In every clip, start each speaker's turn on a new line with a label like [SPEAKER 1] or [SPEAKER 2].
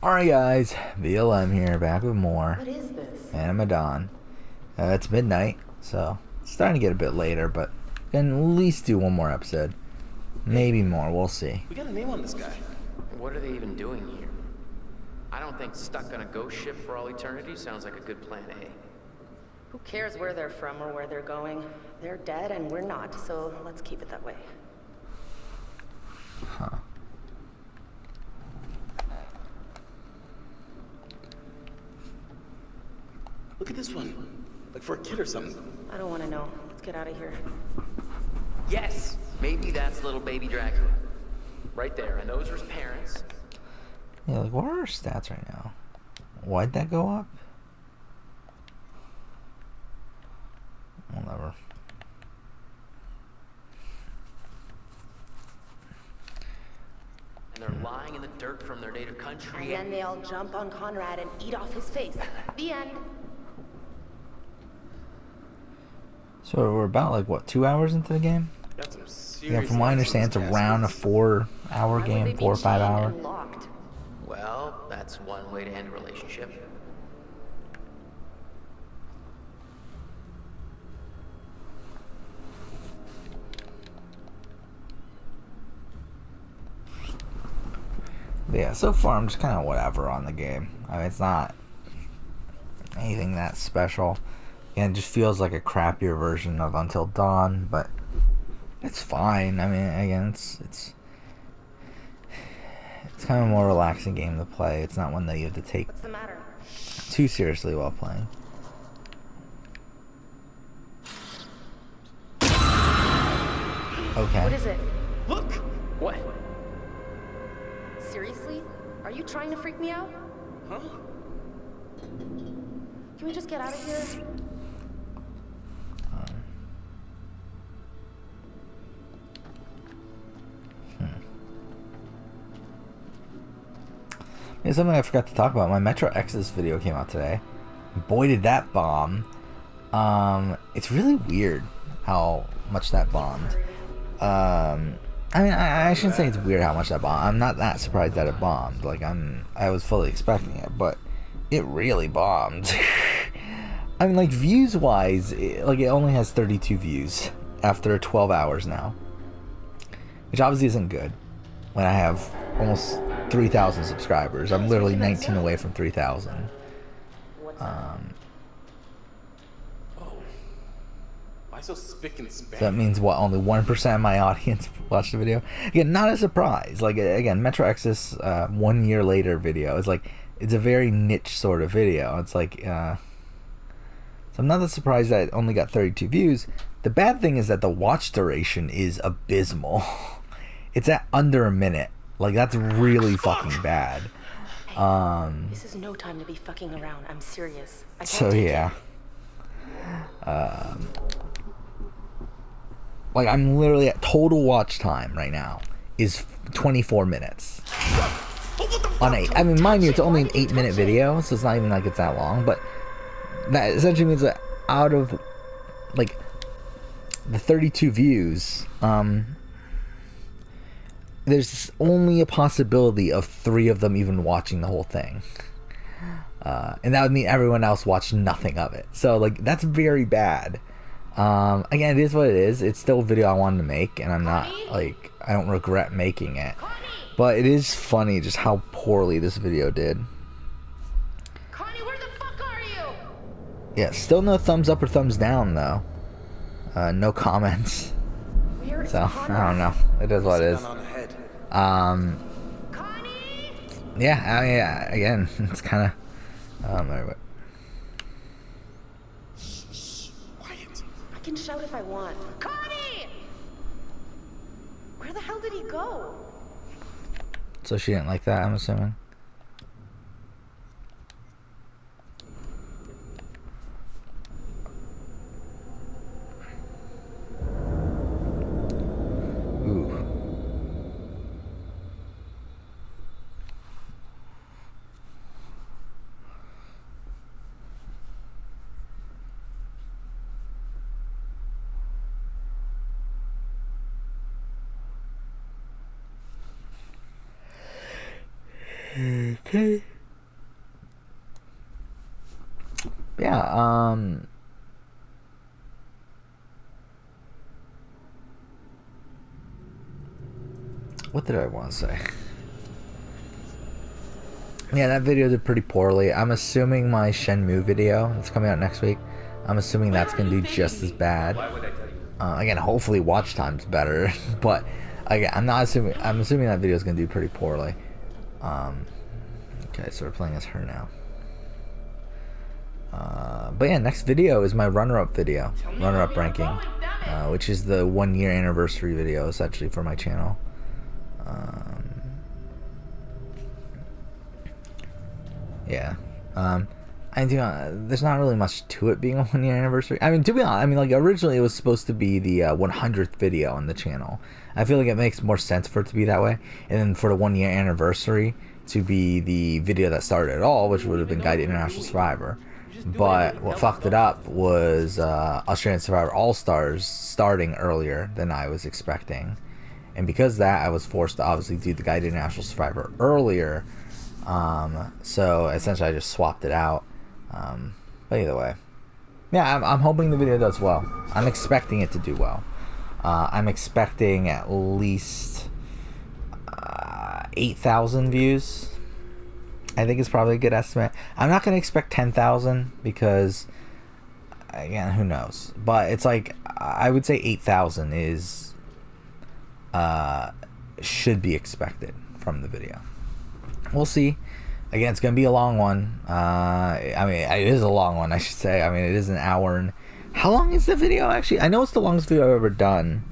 [SPEAKER 1] Alright guys, VLM here, back with more.
[SPEAKER 2] What is this?
[SPEAKER 1] And Medan. It's midnight, so it's starting to get a bit later, but can at least do one more episode. Maybe more, we'll see.
[SPEAKER 3] We got a name on this guy.
[SPEAKER 4] What are they even doing here? I don't think stuck on a ghost ship for all eternity sounds like a good plan A.
[SPEAKER 2] Who cares where they're from or where they're going? They're dead and we're not, so let's keep it that way.
[SPEAKER 1] Huh.
[SPEAKER 3] Look at this one. Like for a kid or something.
[SPEAKER 2] I don't want to know. Let's get out of here.
[SPEAKER 4] Yes! Maybe that's little baby Dracula. Right there, and those are his parents.
[SPEAKER 1] Yeah, like what are our stats right now? Why'd that go up? Whatever.
[SPEAKER 4] And they're lying in the dirt from their native country.
[SPEAKER 2] And then they all jump on Conrad and eat off his face. The end.
[SPEAKER 1] So we're about like what, 2 hours into the game?
[SPEAKER 3] Got some serious.
[SPEAKER 1] Yeah, from what I understand, it's around a 4-hour game, 4 or 5 hour.
[SPEAKER 4] Well, that's one way to end a relationship.
[SPEAKER 1] Yeah, so far I'm just kind of whatever on the game. I mean, it's not anything that special. And it just feels like a crappier version of Until Dawn, but it's fine. I mean, again, it's kind of a more relaxing game to play. It's not one that you have to take
[SPEAKER 2] What's the matter?
[SPEAKER 1] too seriously while playing. Okay.
[SPEAKER 2] What is it?
[SPEAKER 3] Look!
[SPEAKER 4] What?
[SPEAKER 2] Seriously? Are you trying to freak me out?
[SPEAKER 3] Huh?
[SPEAKER 2] Can we just get out of here?
[SPEAKER 1] Here's something I forgot to talk about. My Metro Exodus video came out today. Boy, did that bomb. It's really weird how much that bombed. I mean, I shouldn't say it's weird how much that bombed. I'm not that surprised that it bombed. Like, I was fully expecting it, but it really bombed. I mean, like, views-wise, it only has 32 views after 12 hours now. Which obviously isn't good when I have almost 3,000 subscribers. I'm literally 19 away from 3,000.
[SPEAKER 3] Why so spick and span?
[SPEAKER 1] So that means what? Only 1% of my audience watched the video. Again, not a surprise. Like, again, Metro Exodus 1 year later video is like, it's a very niche sort of video. It's like, so I'm not that surprised that it only got 32 views. The bad thing is that the watch duration is abysmal. It's at under a minute. Like, that's really fucking bad.
[SPEAKER 2] This is no time to be fucking around. I'm serious. I can't
[SPEAKER 1] So
[SPEAKER 2] take
[SPEAKER 1] yeah. Like, I'm literally at total watch time right now is 24 minutes. On 8. I mean, mind you, it's only an 8-minute video, so it's not even like it's that long, but that essentially means that out of, like, the 32 views, there's only a possibility of 3 of them even watching the whole thing. And that would mean everyone else watched nothing of it. So, like, that's very bad. Again, it is what it is. It's still a video I wanted to make, and I'm not, like, I don't regret making it. But it is funny just how poorly this video did.
[SPEAKER 2] Connie, where the fuck are you?
[SPEAKER 1] Yeah, still no thumbs up or thumbs down, though. No comments.
[SPEAKER 2] Where is
[SPEAKER 1] So,
[SPEAKER 2] Conrad?
[SPEAKER 1] I don't know. It is what it is.
[SPEAKER 3] On ahead.
[SPEAKER 2] Connie!
[SPEAKER 1] Yeah, I mean, yeah, again, it's kind of, wait.
[SPEAKER 3] Quiet.
[SPEAKER 2] I can shout if I want. Connie! Where the hell did he go?
[SPEAKER 1] So she didn't like that, I'm assuming. Ooh. Okay. Yeah, what did I want to say? Yeah, that video did pretty poorly. I'm assuming my Shenmue video that's coming out next week, I'm assuming that's going to do just as bad. Again, hopefully watch time's better, but again, I'm assuming that video is going to do pretty poorly. Okay, so we're playing as her now. But yeah, next video is my runner-up video, runner-up ranking, which is the 1-year anniversary video essentially for my channel. Yeah. There's not really much to it being a 1-year anniversary. I mean, to be honest, like originally it was supposed to be the 100th video on the channel. I feel like it makes more sense for it to be that way, and then for the 1-year anniversary to be the video that started it all, which would have been Guide to International Survivor. But what fucked it up was Australian Survivor All-Stars starting earlier than I was expecting, and because of that, I was forced to obviously do the Guide to International Survivor earlier. So essentially I just swapped it out. But either way, yeah, I'm hoping the video does well. I'm expecting it to do well. I'm expecting at least 8,000 views. I think it's probably a good estimate. I'm not going to expect 10,000 because, again, who knows? But it's like, I would say 8,000 is, should be expected from the video. We'll see. Again, it's going to be a long one. I mean, it is a long one, I should say. I mean, it is an hour and... How long is the video, actually? I know it's the longest video I've ever done.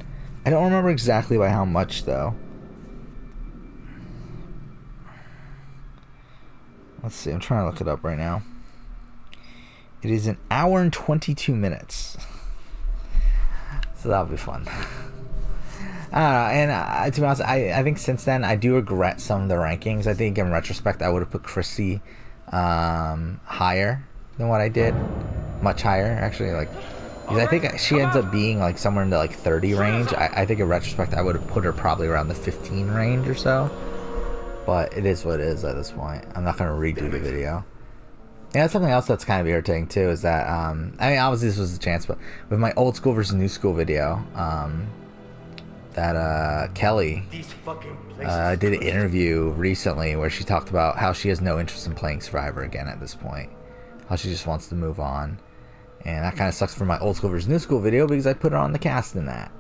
[SPEAKER 1] I don't remember exactly by how much, though. Let's see. I'm trying to look it up right now. It is an hour and 22 minutes. So that'll be fun. And to be honest, I think since then I do regret some of the rankings. I think in retrospect I would have put Chrissy higher than what I did, much higher actually. Like, because I think she ends up being like somewhere in the like 30 range. I think in retrospect I would have put her probably around the 15 range or so. But it is what it is at this point. I'm not gonna redo the video. Yeah, that's something else that's kind of irritating too. Is that I mean, obviously this was a chance, but with my old school versus new school video, that Kelly did an interview recently where she talked about how she has no interest in playing Survivor again at this point, how she just wants to move on, and that kind of sucks for my old school versus new school video because I put her on the cast in that.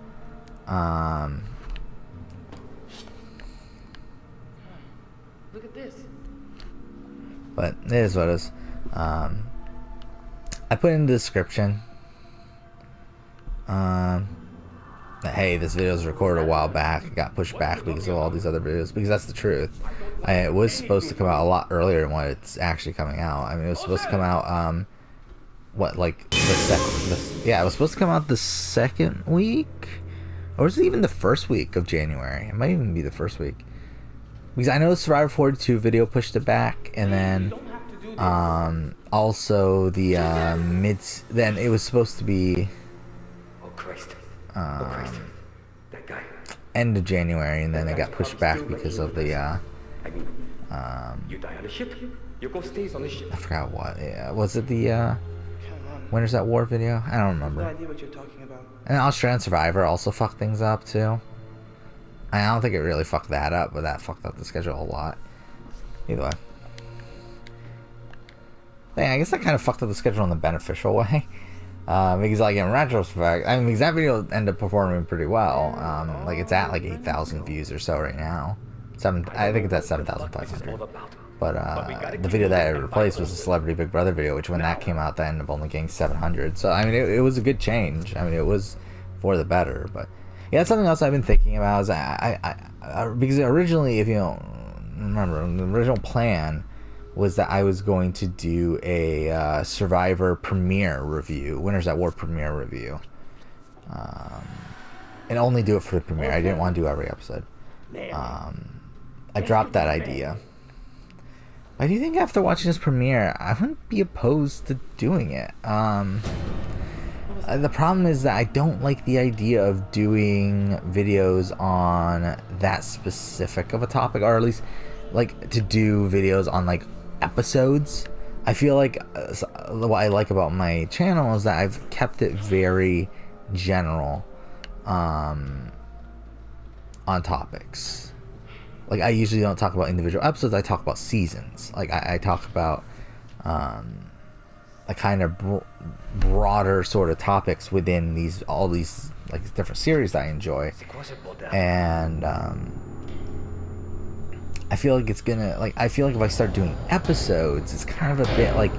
[SPEAKER 4] Look at this.
[SPEAKER 1] But it is what it is. I put in the description that, hey, this video was recorded a while back. It got pushed back because of all these other videos, because that's the truth. It was supposed to come out a lot earlier than what it's actually coming out. I mean, it was supposed to come out what, like yeah, it was supposed to come out the second week, or was it even the first week of January? It might even be the first week, because I know the Survivor 42 video pushed it back, and then also the then it was supposed to be end of January, and then it got pushed back because of the I forgot what. Yeah, was it the Winners at War video? I don't remember.
[SPEAKER 5] No idea what you're talking about.
[SPEAKER 1] And Australian Survivor also fucked things up too. I don't think it really fucked that up, but that fucked up the schedule a lot. Either way. Yeah, I guess that kind of fucked up the schedule in the beneficial way. Because, like, in retrospect, I mean, because that video ended up performing pretty well. Like, it's at, like, 8,000 views or so right now. I think it's at 7,500. But, the video that I replaced was the Celebrity Big Brother video, which when that came out, that ended up only getting 700. So, I mean, it was a good change. I mean, it was for the better. But, yeah, that's something else I've been thinking about. Is because originally, if you don't remember, the original plan was that I was going to do a Survivor premiere review, Winners at War premiere review, and only do it for the premiere. I didn't want to do every episode. I dropped that idea. I do think after watching this premiere, I wouldn't be opposed to doing it. The problem is that I don't like the idea of doing videos on that specific of a topic, or at least like to do videos on like episodes. I feel like what I like about my channel is that I've kept it very general on topics. Like, I usually don't talk about individual episodes, I talk about seasons. Like, I talk about a kind of broader sort of topics within all these like different series that I enjoy. And I feel like it's gonna, like, I feel like if I start doing episodes, it's kind of a bit like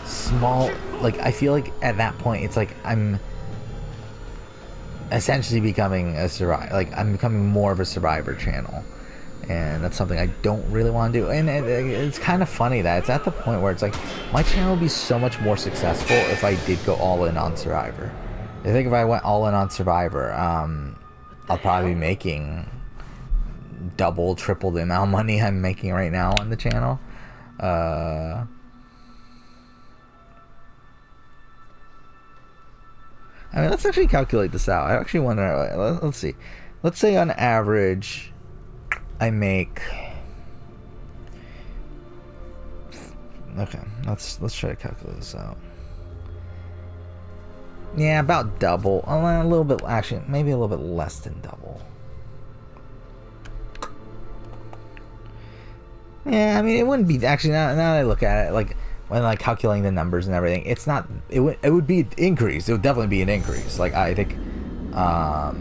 [SPEAKER 1] small. Like, I feel like at that point it's like I'm essentially becoming a survivor. Like, I'm becoming more of a Survivor channel, and that's something I don't really want to do. And it's kind of funny that it's at the point where it's like my channel would be so much more successful if I did go all in on Survivor. I think if I went all in on Survivor, I'll probably be making double, triple the amount of money I'm making right now on the channel. I mean, let's actually calculate this out. I actually wonder. Let's see. Let's say on average, I make. Okay, let's try to calculate this out. Yeah, about double. A little bit, actually, maybe a little bit less than double. Yeah, I mean, it wouldn't be actually. Now that I look at it, like when like calculating the numbers and everything, it's not. It would be increased. It would definitely be an increase. Like, I think, yeah,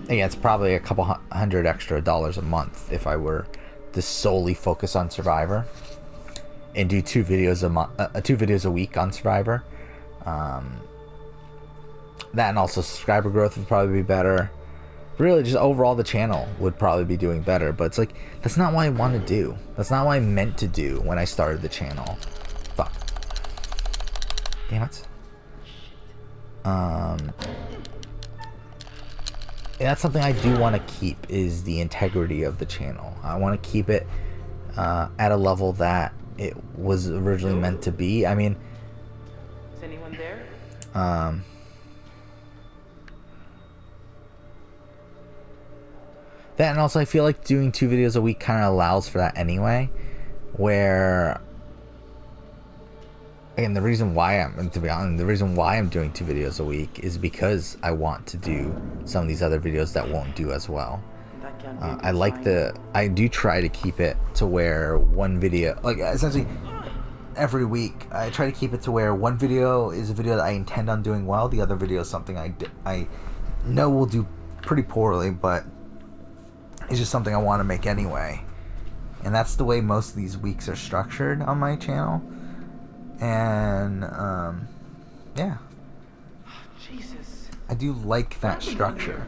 [SPEAKER 1] it's probably a couple $100 extra a month if I were to solely focus on Survivor and do 2 videos a month, 2 videos a week on Survivor. That, and also subscriber growth would probably be better. Really, just overall the channel would probably be doing better, but it's like, that's not what I want to do. That's not what I meant to do when I started the channel. Fuck. Damn it. And that's something I do want to keep, is the integrity of the channel. I want to keep it at a level that it was originally meant to be. I mean,
[SPEAKER 4] Is anyone there?
[SPEAKER 1] that, and also I feel like doing 2 videos a week kind of allows for that anyway, where, again, the reason why I'm doing 2 videos a week is because I want to do some of these other videos that won't do as well. I do try to keep it to where one video, like, essentially every week I try to keep it to where one video is a video that I intend on doing well, the other video is something I know will do pretty poorly, but it's just something I want to make anyway. And that's the way most of these weeks are structured on my channel. And yeah,
[SPEAKER 4] Jesus.
[SPEAKER 1] I do like that structure.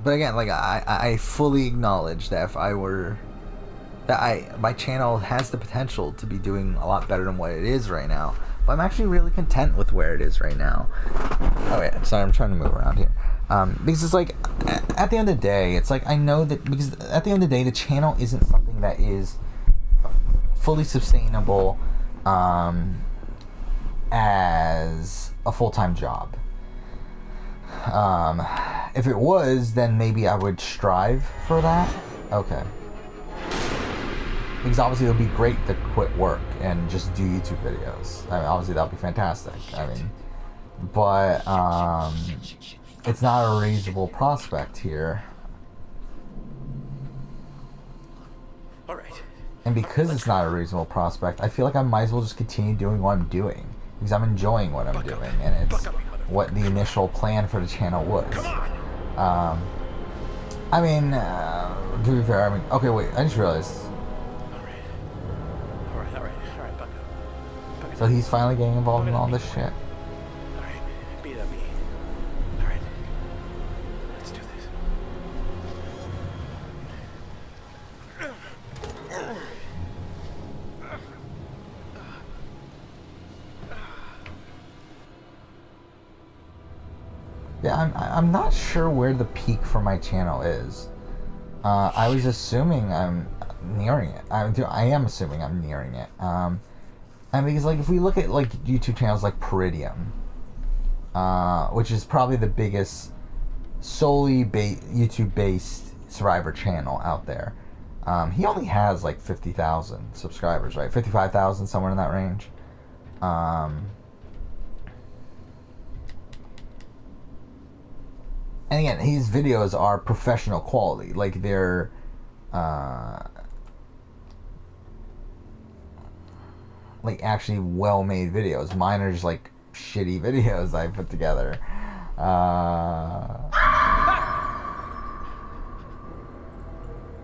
[SPEAKER 1] But again, like, I fully acknowledge that if I were, that my channel has the potential to be doing a lot better than what it is right now. But I'm actually really content with where it is right now. Oh wait, sorry, I'm trying to move around here. Because it's like, at the end of the day, it's like, I know that, because at the end of the day, the channel isn't something that is fully sustainable as a full-time job. If it was, then maybe I would strive for that. Okay. Because obviously it would be great to quit work and just do YouTube videos. I mean, obviously that would be fantastic. I mean, but it's not a reasonable prospect here.
[SPEAKER 3] All right.
[SPEAKER 1] And because it's not a reasonable prospect, I feel like I might as well just continue doing what I'm doing, because I'm enjoying what I'm doing, and it's what the initial plan for the channel was. I mean, to be fair, I mean, okay, wait, I just realized.
[SPEAKER 3] All right, buck up.
[SPEAKER 1] So he's finally getting involved in all this shit.
[SPEAKER 3] All right, beat up me. All right, let's do this.
[SPEAKER 1] Yeah, I'm not sure where the peak for my channel is. I was assuming I'm nearing it. I am assuming I'm nearing it. And because, like, if we look at, like, YouTube channels like Peridium, which is probably the biggest solely YouTube-based Survivor channel out there, He only has like 50,000 subscribers, right? 55,000, somewhere in that range. And again, his videos are professional quality. Like, they're like actually well-made videos. Mine are just like shitty videos I put together.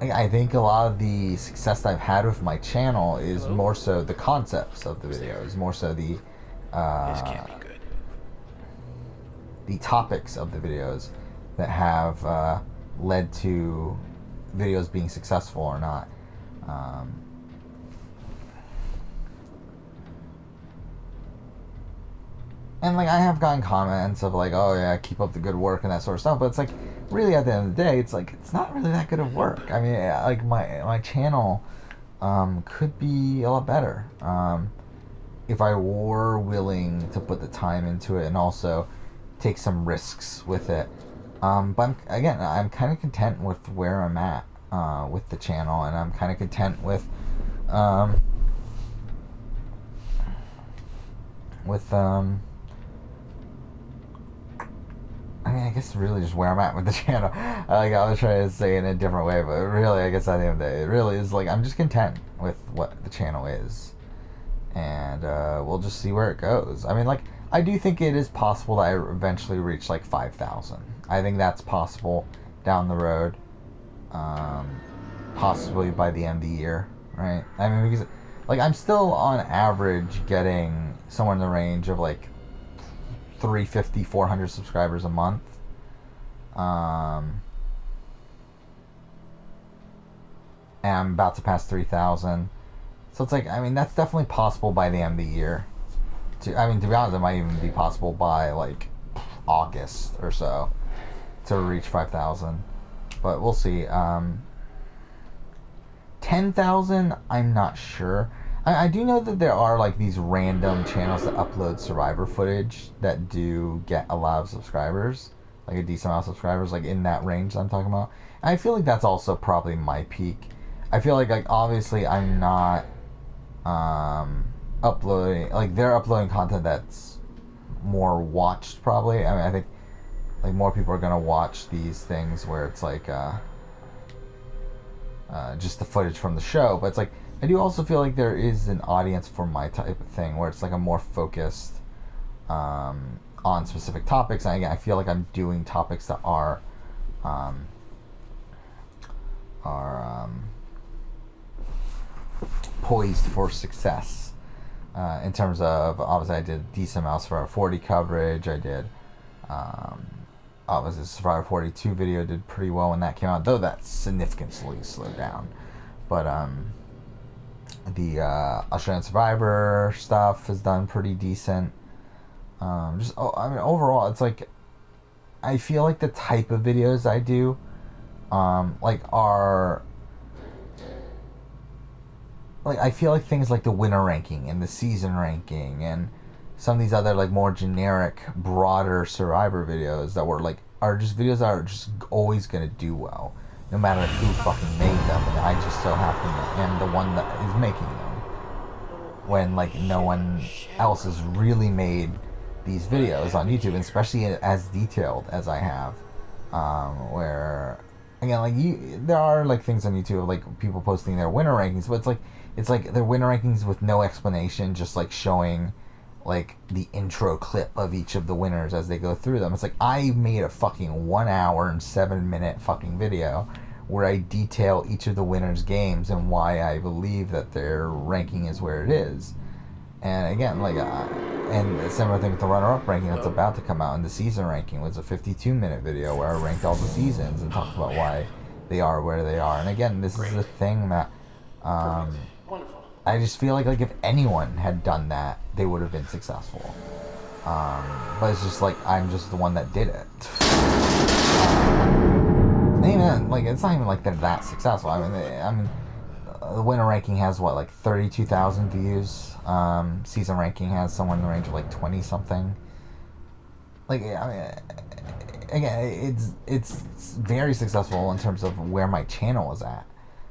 [SPEAKER 1] I think a lot of the success I've had with my channel is more so the concepts of the videos, more so the
[SPEAKER 3] This can't be good.
[SPEAKER 1] the topics of the videos that have led to videos being successful or not. And like, I have gotten comments of like, oh yeah, keep up the good work and that sort of stuff, but it's like, really at the end of the day, it's like, it's not really that good of work. I mean, like, my channel could be a lot better if I were willing to put the time into it and also take some risks with it. But I'm kind of content with where I'm at with the channel, and I'm kind of content with I mean, I guess really just where I'm at with the channel. Like, I was trying to say it in a different way, but really, I guess at the end of the day, it really is like, I'm just content with what the channel is. And we'll just see where it goes. I mean, like, I do think it is possible that I eventually reach like 5,000. I think that's possible down the road. Possibly by the end of the year, right? I mean, because like, I'm still on average getting somewhere in the range of like 350, 400 subscribers a month. And I'm about to pass 3,000. So it's like, I mean, that's definitely possible by the end of the year. To be honest, it might even be possible by like August or so to reach 5,000. But we'll see. 10,000, I'm not sure. I do know that there are like these random channels that upload survivor footage that do get a lot of subscribers, like a decent amount of subscribers, like in that range I'm talking about. And I feel like that's also probably my peak. I feel like obviously I'm not uploading, like, they're uploading content that's more watched probably. I mean, I think like more people are gonna watch these things where it's like just the footage from the show, but it's like, I do also feel like there is an audience for my type of thing where it's like I'm more focused on specific topics. And again, I feel like I'm doing topics that are poised for success. In terms of, obviously, I did decent amounts for our 40 coverage. I did obviously the Survivor 42 video did pretty well when that came out, though that significantly slowed down. But the Australian Survivor stuff has done pretty decent. I mean, overall, it's like, I feel like the type of videos I do like are like, I feel like things like the winner ranking and the season ranking and some of these other like more generic, broader Survivor videos that were like, are just videos that are just always gonna do well, no matter who fucking made them. And I just so happen to am the one that is making them, when like no one else has really made these videos on YouTube, and especially as detailed as I have. Where again, like, there are like things on YouTube like people posting their winner rankings, but it's like their winner rankings with no explanation, just like showing like the intro clip of each of the winners as they go through them. It's like, I made a fucking 1 hour and 7 minute fucking video where I detail each of the winners' games and why I believe that their ranking is where it is. And again, like, and a similar thing with the runner-up ranking that's about to come out. And the season ranking was a 52-minute video where I ranked all the seasons and talked about why they are where they are. And again, this is the thing that I just feel like if anyone had done that, they would have been successful. But it's just like, I'm just the one that did it. Even like, it's not even like they're that successful. I mean, the winner ranking has what, like 32,000 views. Season ranking has somewhere in the range of like 20 something. Like, I mean, again, it's very successful in terms of where my channel is at.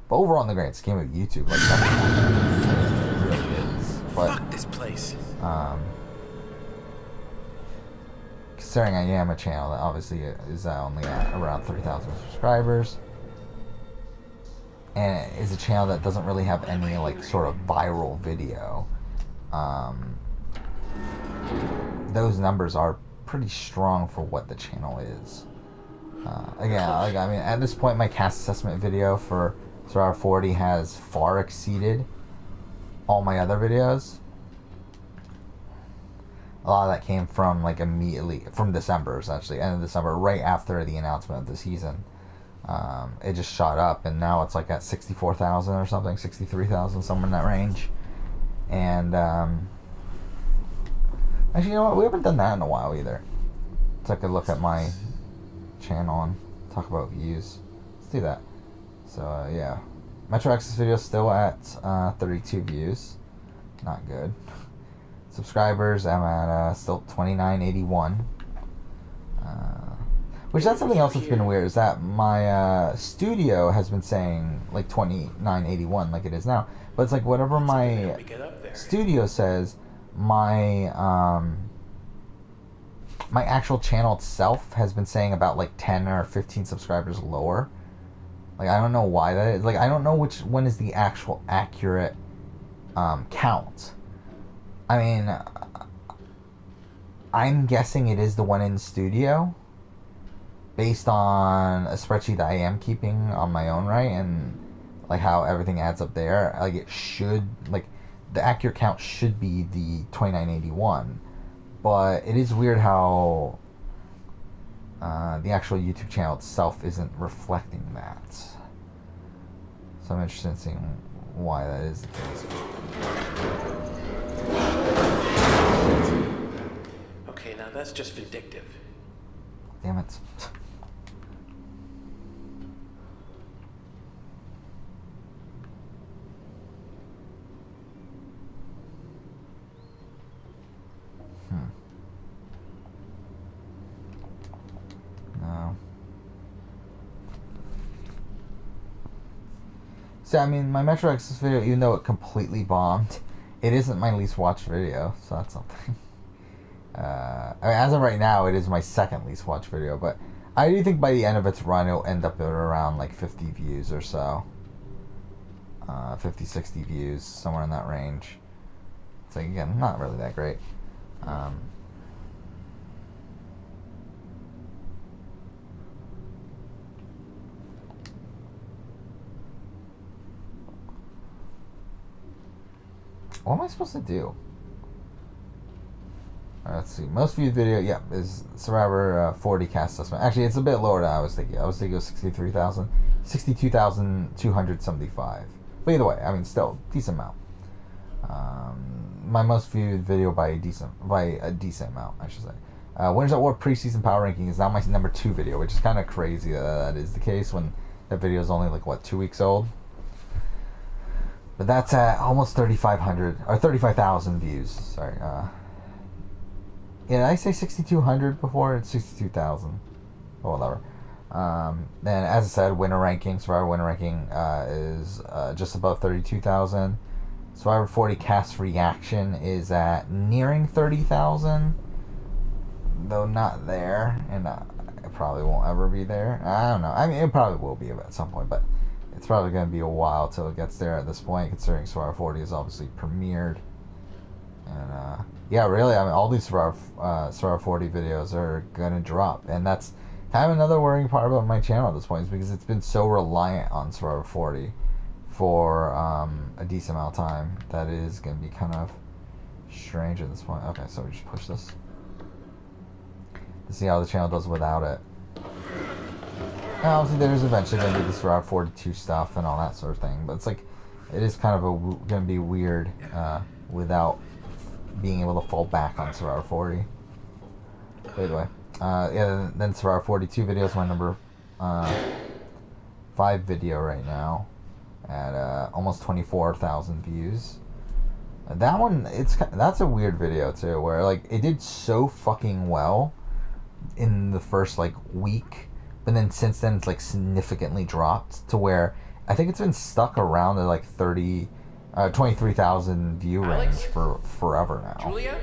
[SPEAKER 1] But overall, in the grand scheme of YouTube, like, that really is. But,
[SPEAKER 3] Fuck this place.
[SPEAKER 1] Considering I am a channel that obviously is only at around 3,000 subscribers, and is a channel that doesn't really have any, like, sort of viral video, those numbers are pretty strong for what the channel is. Again, like, I mean, at this point, my cast assessment video for Survivor 40 has far exceeded all my other videos. A lot of that came from, like, immediately from December, essentially, end of December, right after the announcement of the season. It just shot up, and now it's like at 64,000 or something, 63,000, somewhere in that range. And actually, you know what? We haven't done that in a while either. Take a look at my channel and talk about views. Let's do that. So yeah, Metro X's video still at 32 views. Not good. Subscribers, I'm at still 2981. Which, that's something else that's been weird, is that my studio has been saying like 2981 like it is now, but it's like whatever my studio says, my my actual channel itself has been saying about like 10 or 15 subscribers lower. Like, I don't know why that is. Like, I don't know which one is the actual accurate count. I mean, I'm guessing it is the one in studio, based on a spreadsheet that I am keeping on my own, right? And like how everything adds up there. Like, it should, like, the accurate count should be the 2981. But it is weird how the actual YouTube channel itself isn't reflecting that. So I'm interested in seeing why that is the case.
[SPEAKER 3] Okay, now that's just vindictive.
[SPEAKER 1] Damn it. No. So, I mean, my Metro Exodus video, even though it completely bombed, it isn't my least watched video, so that's something. I mean, as of right now, it is my second least watched video, but I do think by the end of its run, it'll end up at around like 50 views or so. 50, 60 views, somewhere in that range. So again, not really that great. What am I supposed to do? Let's see. Most viewed video, yeah, is Survivor 40 cast assessment. Actually, it's a bit lower than I was thinking. I was thinking it was 63,000. 62,275. But either way, I mean, still, decent amount. My most viewed video by a decent amount, I should say. Winners at War preseason power ranking is now my number 2 video, which is kind of crazy that is the case when that video is only like, what, 2 weeks old? But that's at almost 3,500, or 35,000 views, sorry. Yeah, did I say 6,200 before? It's 62,000. Oh, whatever. Then, as I said, Survivor winner ranking is just above 32,000. Survivor 40 cast reaction is at nearing 30,000, though not there, and it probably won't ever be there. I don't know. I mean, it probably will be at some point, but it's probably going to be a while till it gets there at this point, considering Survivor 40 is obviously premiered. And, yeah, really, I mean, all these Survivor 40 videos are going to drop. And that's kind of another worrying part about my channel at this point, is because it's been so reliant on Survivor 40 for a decent amount of time that it is going to be kind of strange at this point. Okay, so we just push this to see how the channel does without it. And obviously, there's eventually going to be the Survivor 42 stuff and all that sort of thing, but it's like, it is kind of going to be weird without being able to fall back on Survivor 40. But anyway, yeah, then Survivor 42 video is my number 5 video right now at almost 24,000 views. That one, that's a weird video too, where like it did so fucking well in the first like week, but then since then it's like significantly dropped to where I think it's been stuck around the like 23,000 view range
[SPEAKER 4] Alex?
[SPEAKER 1] for forever now.
[SPEAKER 4] Julia?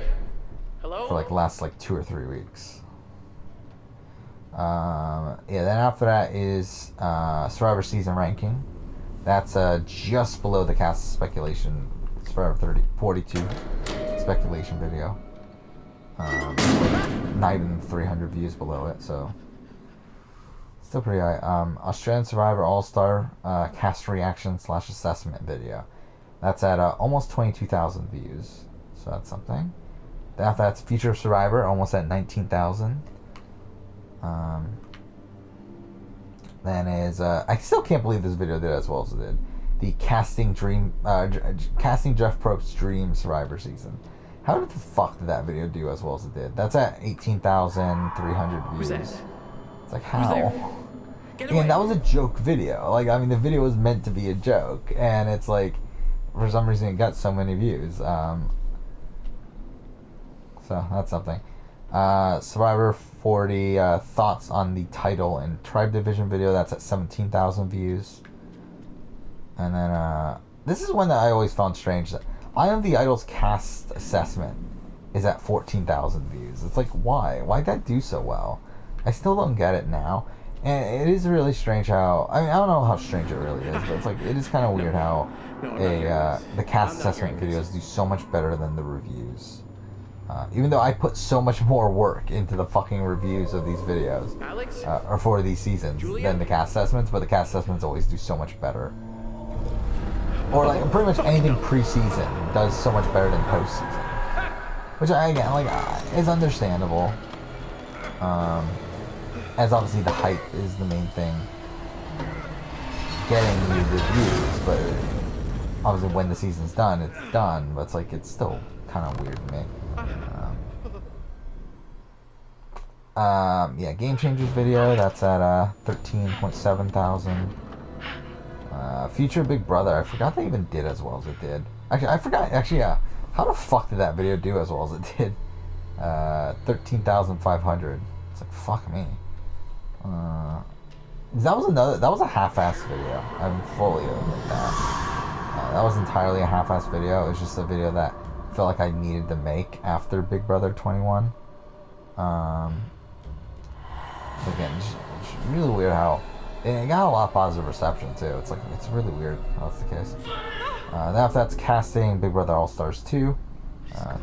[SPEAKER 4] Hello?
[SPEAKER 1] For like last like 2 or 3 weeks. Yeah, then after that is Survivor season ranking. That's just below the cast speculation Survivor 42 speculation video. Not even 300 views below it, so still pretty high. Australian Survivor All-Star cast reaction / assessment video. That's at almost 22,000 views, so that's something. That's Future Survivor, almost at 19,000. Then is I still can't believe this video did as well as it did. The casting Jeff Probst's Dream Survivor season. How did the fuck did that video do as well as it did? That's at 18,300 views.
[SPEAKER 4] Who's that?
[SPEAKER 1] It's like,
[SPEAKER 4] Who's there?
[SPEAKER 1] how?
[SPEAKER 4] Get away.
[SPEAKER 1] And that was a joke video. Like, I mean, the video was meant to be a joke, and it's like, for some reason, it got so many views. So that's something. Survivor 40 thoughts on the title and tribe division video. That's at 17,000 views. And then this is one that I always found strange. That Eye of the Idol's cast assessment is at 14,000 views. It's like, why? Why'd that do so well? I still don't get it now. And it is really strange how... I mean, I don't know how strange it really is, but it's like, it is kind of weird how the cast assessment videos do so much better than the reviews. Even though I put so much more work into the fucking reviews of these videos,
[SPEAKER 4] Alex?
[SPEAKER 1] or for these seasons, than the cast assessments, but the cast assessments always do so much better. Or like pretty much anything pre-season does so much better than post-season, which again is understandable. As obviously the hype is the main thing getting you the views, but obviously when the season's done, it's done. But it's like it's still kind of weird to me. Yeah, Game Changers video, that's at 13.7 thousand. Future Big Brother, I forgot they even did as well as it did. Actually, I forgot, how the fuck did that video do as well as it did? 13,500. It's like, fuck me. That was a half-assed video. I'm fully admit that. That was entirely a half-assed video. It was just a video that I felt like I needed to make after Big Brother 21. Again, just really weird how it got a lot of positive reception too. It's like, it's really weird how that's the case. Then after that's casting Big Brother All Stars 2,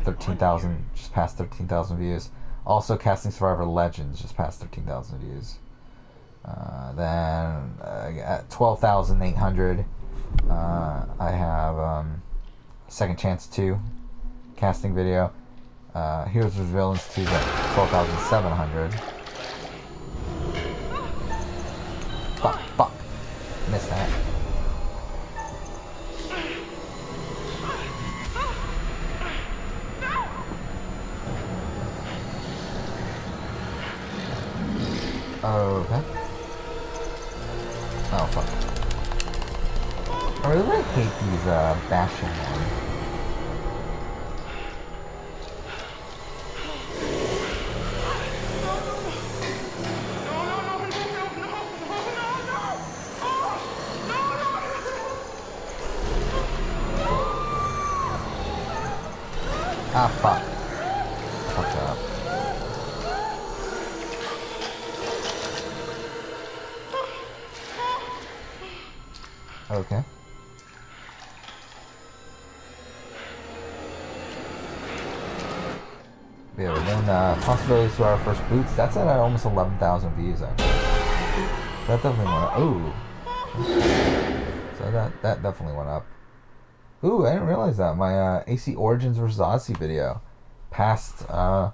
[SPEAKER 1] 13,000, just past 13,000 views. Also casting Survivor Legends, just past 13,000 views. Then at 12,800, I have Second Chance 2 casting video. Heroes vs. Villains 2 at 12,700. Fuck. Missed that. Okay. Oh, fuck. I really hate these bashing ones. Ah, fuck. Fucked up. Okay. Yeah, but then possibilities for our first boots. That's at almost 11,000 views actually. That definitely went up. Ooh. So that definitely went up. Ooh, I didn't realize that. My AC Origins vs. Odyssey video passed my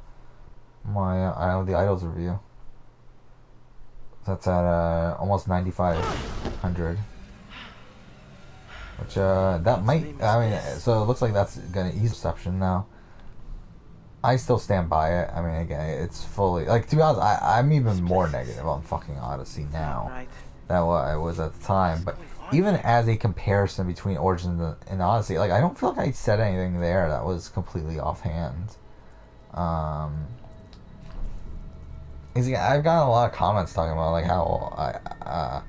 [SPEAKER 1] Eye of the Idols review. That's at almost 9,500. Which, that might, I mean, so it looks like that's gonna ease reception now. I still stand by it. I mean, again, it's fully, like, to be honest, I'm even more negative on fucking Odyssey now than what I was at the time. But even as a comparison between Origins and Odyssey, like, I don't feel like I said anything there that was completely offhand. I've gotten a lot of comments talking about, like, how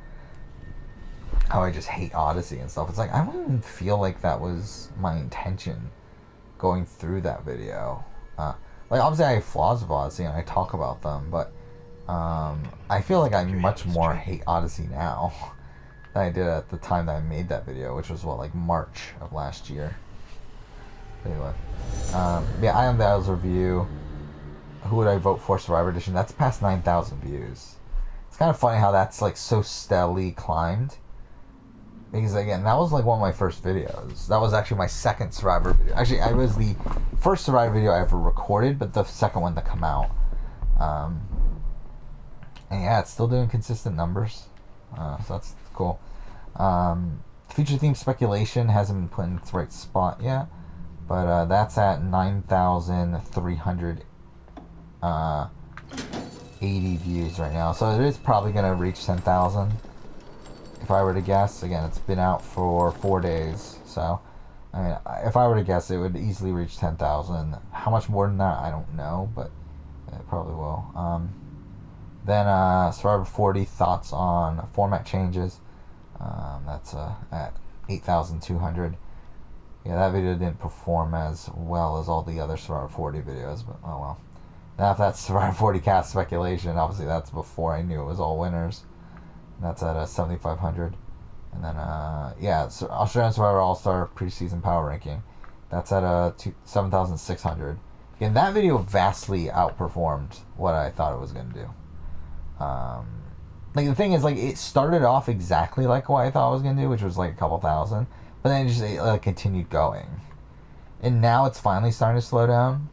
[SPEAKER 1] how I just hate Odyssey and stuff. It's like, I wouldn't even feel like that was my intention going through that video. Like, obviously I have flaws with Odyssey and I talk about them, but I feel like I much more hate Odyssey now than I did at the time that I made that video, which was, what, like March of last year. Anyway, yeah, I Am the Isles review. Who would I vote for Survivor Edition? That's past 9,000 views. It's kind of funny how that's like so steadily climbed. Because again, that was like one of my first videos. That was actually my second Survivor video. Actually, I was the first Survivor video I ever recorded, but the second one to come out. And yeah, it's still doing consistent numbers. So that's cool. Feature theme speculation hasn't been put in its right spot yet. But that's at 9,380 views right now. So it is probably going to reach 10,000. If I were to guess. Again, it's been out for 4 days. So, I mean, if I were to guess, it would easily reach 10,000. How much more than that, I don't know. But it probably will. Then Survivor 40, thoughts on format changes. That's at 8,200. Yeah, that video didn't perform as well as all the other Survivor 40 videos, but oh well. Now if that's Survivor 40 cast speculation, obviously that's before I knew it was all winners. And that's at 7,500. And then, yeah, so Australian Survivor All-Star Preseason Power Ranking. That's at 7,600. Again, that video vastly outperformed what I thought it was going to do. Like, the thing is, like, it started off exactly like what I thought it was going to do, which was like a couple thousand. But then it continued going. And now it's finally starting to slow down.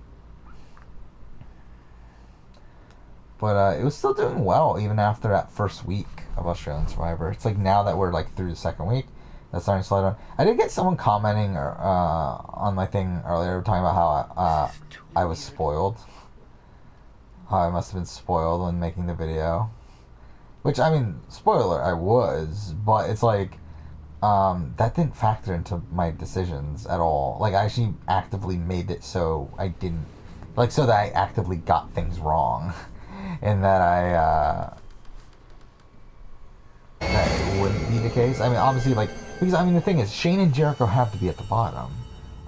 [SPEAKER 1] But it was still doing well even after that first week of Australian Survivor. It's like now that we're like through the second week, that's starting to slow down. I did get someone commenting on my thing earlier talking about how I was spoiled. How I must have been spoiled when making the video. Which, I mean, spoiler, I was. But it's like... that didn't factor into my decisions at all. Like, I actually actively made it so I didn't... Like, so that I actively got things wrong. And that that it wouldn't be the case. I mean, obviously, like... Because, I mean, the thing is, Shane and Jericho have to be at the bottom.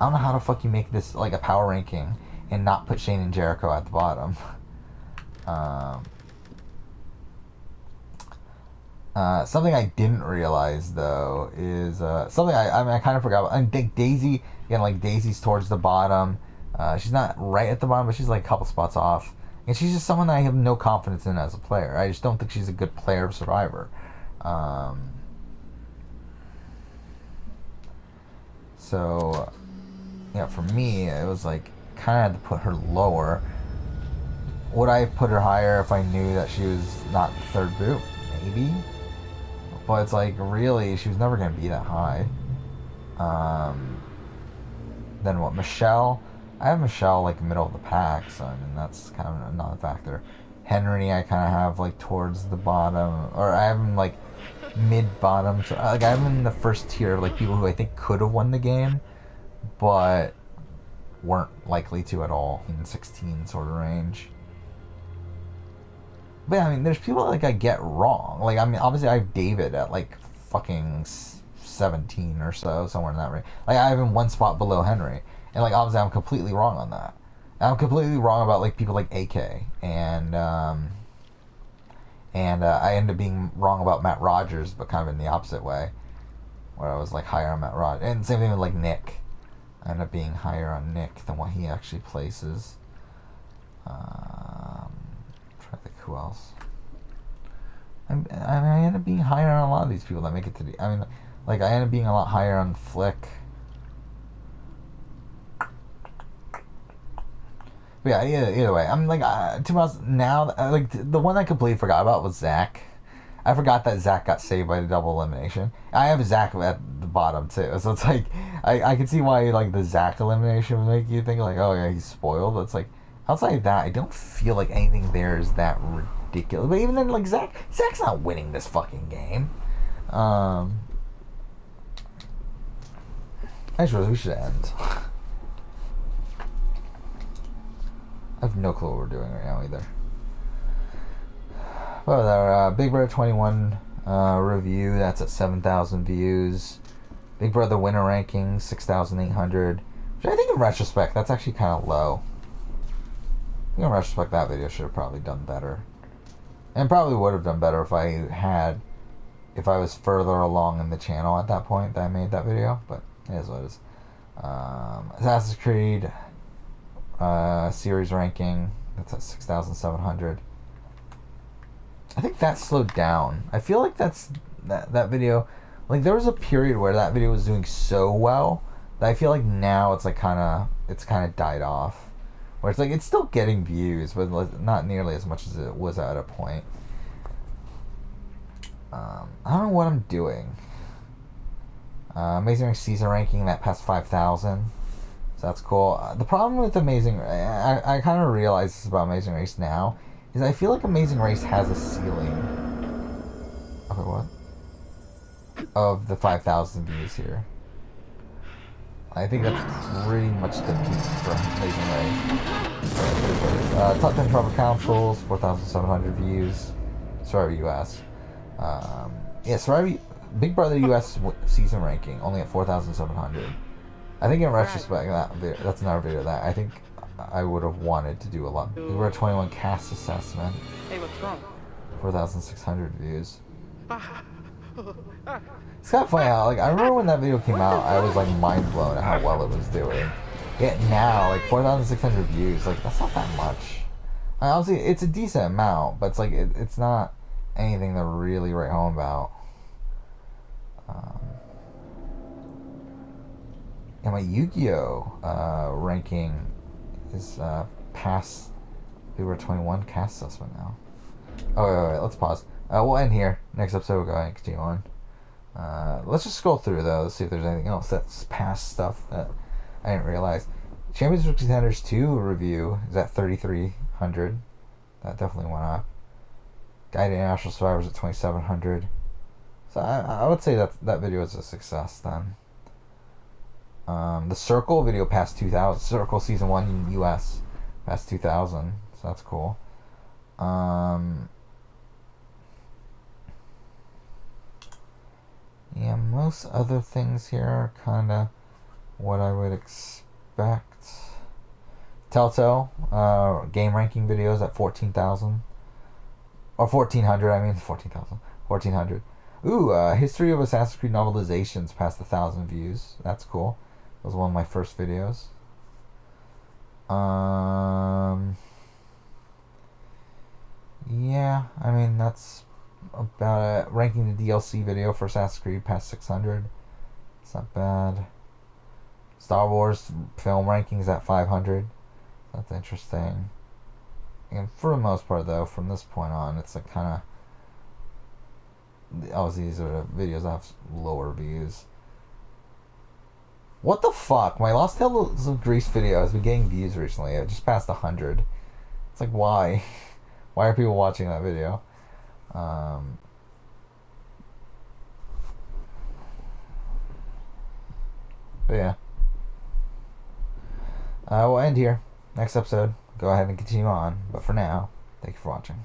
[SPEAKER 1] I don't know how the fuck you make this, like, a power ranking and not put Shane and Jericho at the bottom. Something I didn't realize though is something I kind of forgot about. I think Daisy, again, like Daisy's towards the bottom. She's not right at the bottom, but she's like a couple spots off. And she's just someone that I have no confidence in as a player. I just don't think she's a good player of Survivor. So yeah, for me, it was like kind of had to put her lower. Would I have put her higher if I knew that she was not the third boot? Maybe. But it's like, really, she was never going to be that high. Then what, Michelle? I have Michelle, like, middle of the pack, so, I mean, that's kind of another factor. Henry, I kind of have, like, towards the bottom, or I have him, like, mid-bottom. So, like, I have him in the first tier, like, people who I think could have won the game, but weren't likely to at all, in 16 sort of range. But yeah, I mean, there's people like I get wrong. Like, I mean, obviously I have David at like fucking 17 or so, somewhere in that range. Like, I have him one spot below Henry, and like obviously I'm completely wrong on that. And I'm completely wrong about like people like AK, and I end up being wrong about Matt Rogers, but kind of in the opposite way, where I was like higher on Matt Rogers, and same thing with like Nick. I end up being higher on Nick than what he actually places. I think who else? I mean, I end up being higher on a lot of these people that make it to the... I mean, like, I end up being a lot higher on Flick. But yeah, either way. I'm like, to be honest, now, like, the one I completely forgot about was Zach. I forgot that Zach got saved by the double elimination. I have Zach at the bottom, too. So it's like, I can see why, like, the Zach elimination would make you think, like, oh, yeah, he's spoiled. But it's like, outside of that, I don't feel like anything there is that ridiculous. But even then, like, Zach's not winning this fucking game. Actually, we should end. I have no clue what we're doing right now either. Well, there, Big Brother 21 review. That's at 7,000 views. Big Brother winner ranking 6,800. Which I think in retrospect, that's actually kind of low. I think in retrospect, that video should have probably done better. And probably would have done better if I was further along in the channel at that point that I made that video. But it is what it is. Assassin's Creed series ranking, that's at 6,700. I think that slowed down. I feel like that video, like there was a period where that video was doing so well that I feel like now it's kind of died off. Where it's like it's still getting views, but not nearly as much as it was at a point. I don't know what I'm doing. Amazing Race season ranking that passed 5,000, so that's cool. The problem with I kind of realize this about Amazing Race now, is I feel like Amazing Race has a ceiling. Okay, what? Of the 5,000 views here. I think that's pretty much the peak for Amazing Race. Top 10 Tribal Councils, 4,700 views. Survivor US. Yeah, Survivor Big Brother US season ranking only at 4,700. I think in retrospect, that's another video that I think I would have wanted to do a lot. We were at 21 cast assessment.
[SPEAKER 2] Hey, what's wrong?
[SPEAKER 1] 4,600 views. It's kind of funny how, I remember when that video came out, I was mind blown at how well it was doing. Yet now, 4,600 views, that's not that much. Obviously, it's a decent amount, but it's not anything to really write home about. And my Yu-Gi-Oh ranking is past. We were 21 cast assessment now. Oh, wait, let's pause. We'll end here. Next episode, we'll go ahead and continue on. Let's just scroll through though. Let's see if there's anything else that's past stuff that I didn't realize. Champions of Contenders 2 review is at 3,300. That definitely went up. Guide to International Survivors at 2,700. So I would say that video is a success then. The Circle video passed 2,000. Circle Season 1 in US passed 2,000. So that's cool. Yeah, most other things here are kind of what I would expect. Telltale game ranking videos at 14,000. Or 1,400, I mean 14,000. 1,400. Ooh, History of Assassin's Creed novelizations passed 1,000 views. That's cool. That was one of my first videos. Yeah, I mean that's about it. Ranking the DLC video for Assassin's Creed past 600. It's not bad. Star Wars film rankings at 500. That's interesting. And for the most part, though, from this point on, it's kind of. Obviously, these are the videos that have lower views. What the fuck? My Lost Tales of Greece video has been getting views recently. It just passed 100. It's why? Why are people watching that video? But yeah. We'll end here. Next episode, go ahead and continue on. But for now, thank you for watching.